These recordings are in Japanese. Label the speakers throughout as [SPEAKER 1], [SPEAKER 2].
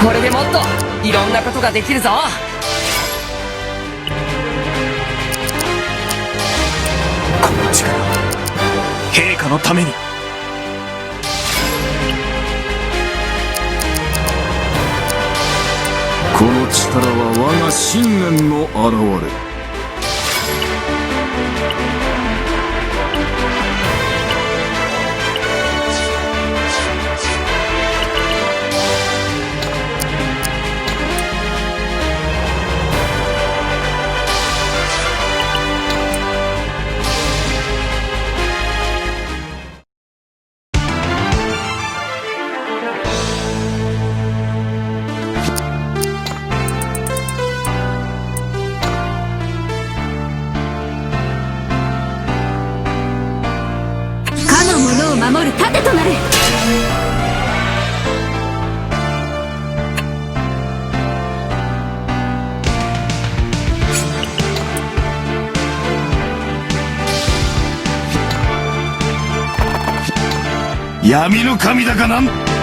[SPEAKER 1] これでもっといろんなことができるぞ。
[SPEAKER 2] この力、陛下のために。
[SPEAKER 3] この力は我が信念の表れ。
[SPEAKER 4] 守る盾となる。
[SPEAKER 3] 闇の神だかなん。面白か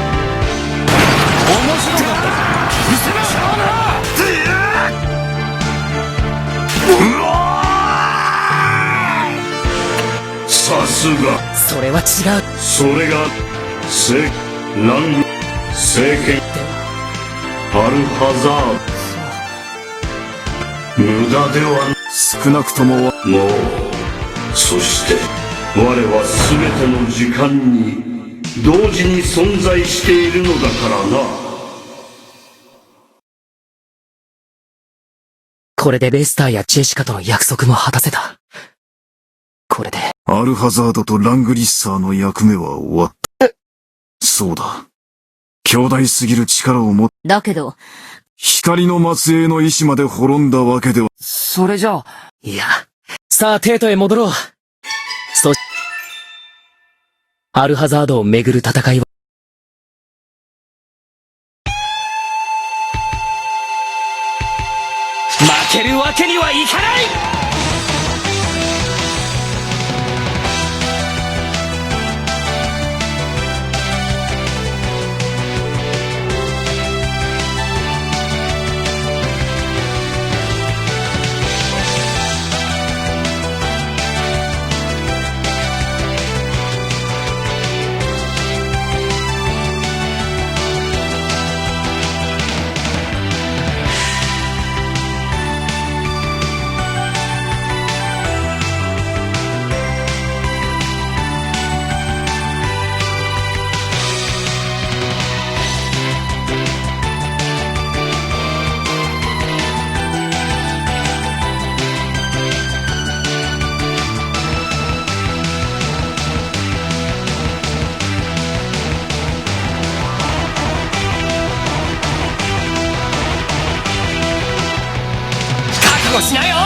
[SPEAKER 3] った。見せましょうな。さすが。
[SPEAKER 1] それは違う。
[SPEAKER 3] それがラング政権アルハザード。無駄では少なくとももう。そして我は全ての時間に同時に存在しているのだからな。
[SPEAKER 1] これでベスターやジェシカとの約束も果たせた。これで
[SPEAKER 3] アルハザードとラングリッサーの役目は終わった。そうだ。強大すぎる力を持
[SPEAKER 4] だけど、
[SPEAKER 3] 光の末裔の意志まで滅んだわけでは。
[SPEAKER 1] それじゃあ、いや、さあテートへ戻ろう。アルハザードをめぐる戦いは、負けるわけにはいかない。覚悟しなよ。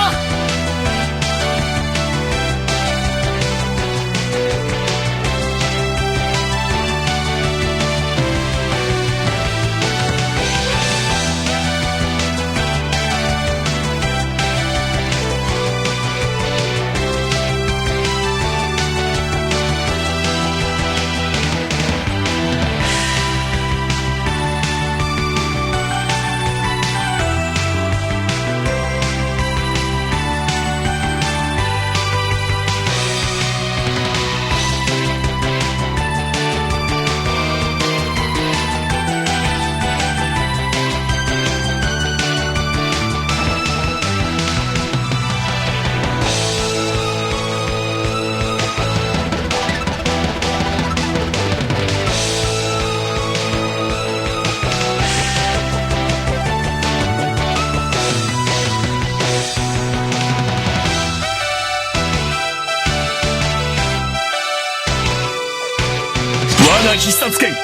[SPEAKER 1] 我が必殺剣受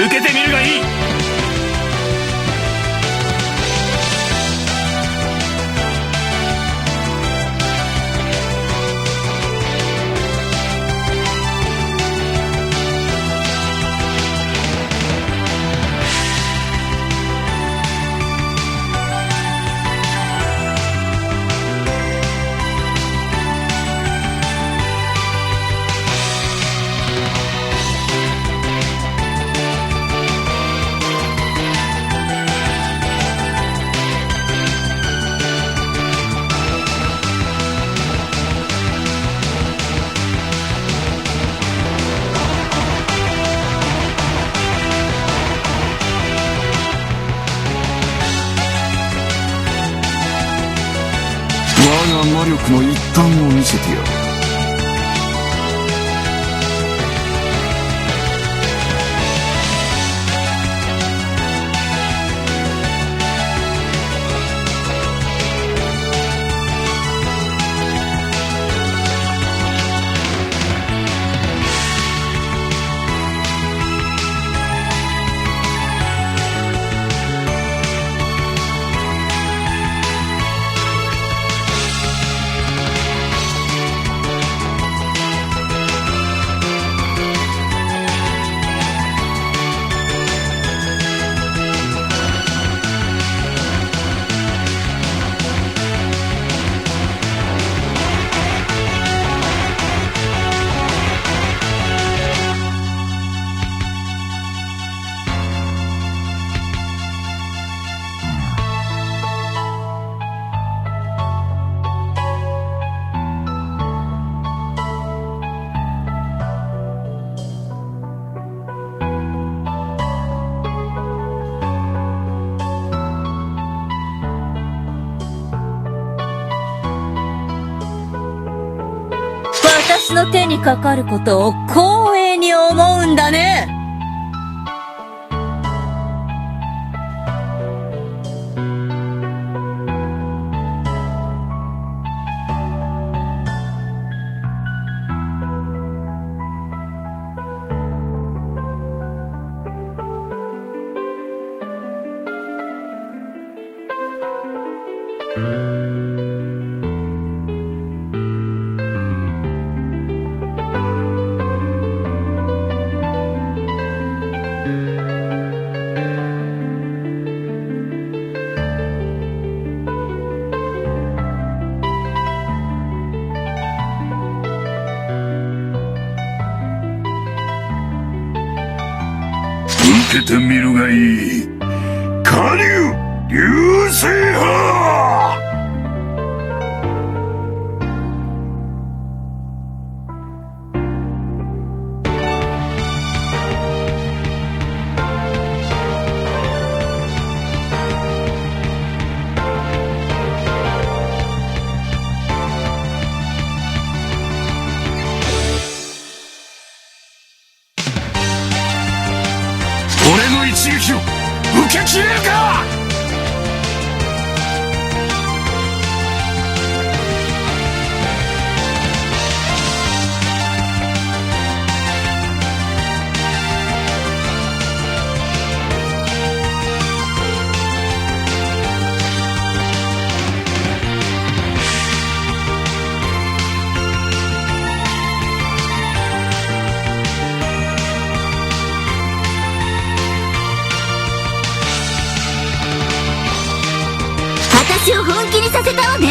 [SPEAKER 1] けてみるがいい。
[SPEAKER 2] 力の一端を見せてやる。
[SPEAKER 4] 私の手にかかることを光栄に思うんだね。
[SPEAKER 3] 受けてみるがいい。火流流星波。俺の一撃を受けきれるか。
[SPEAKER 4] 私を本気にさせたわね。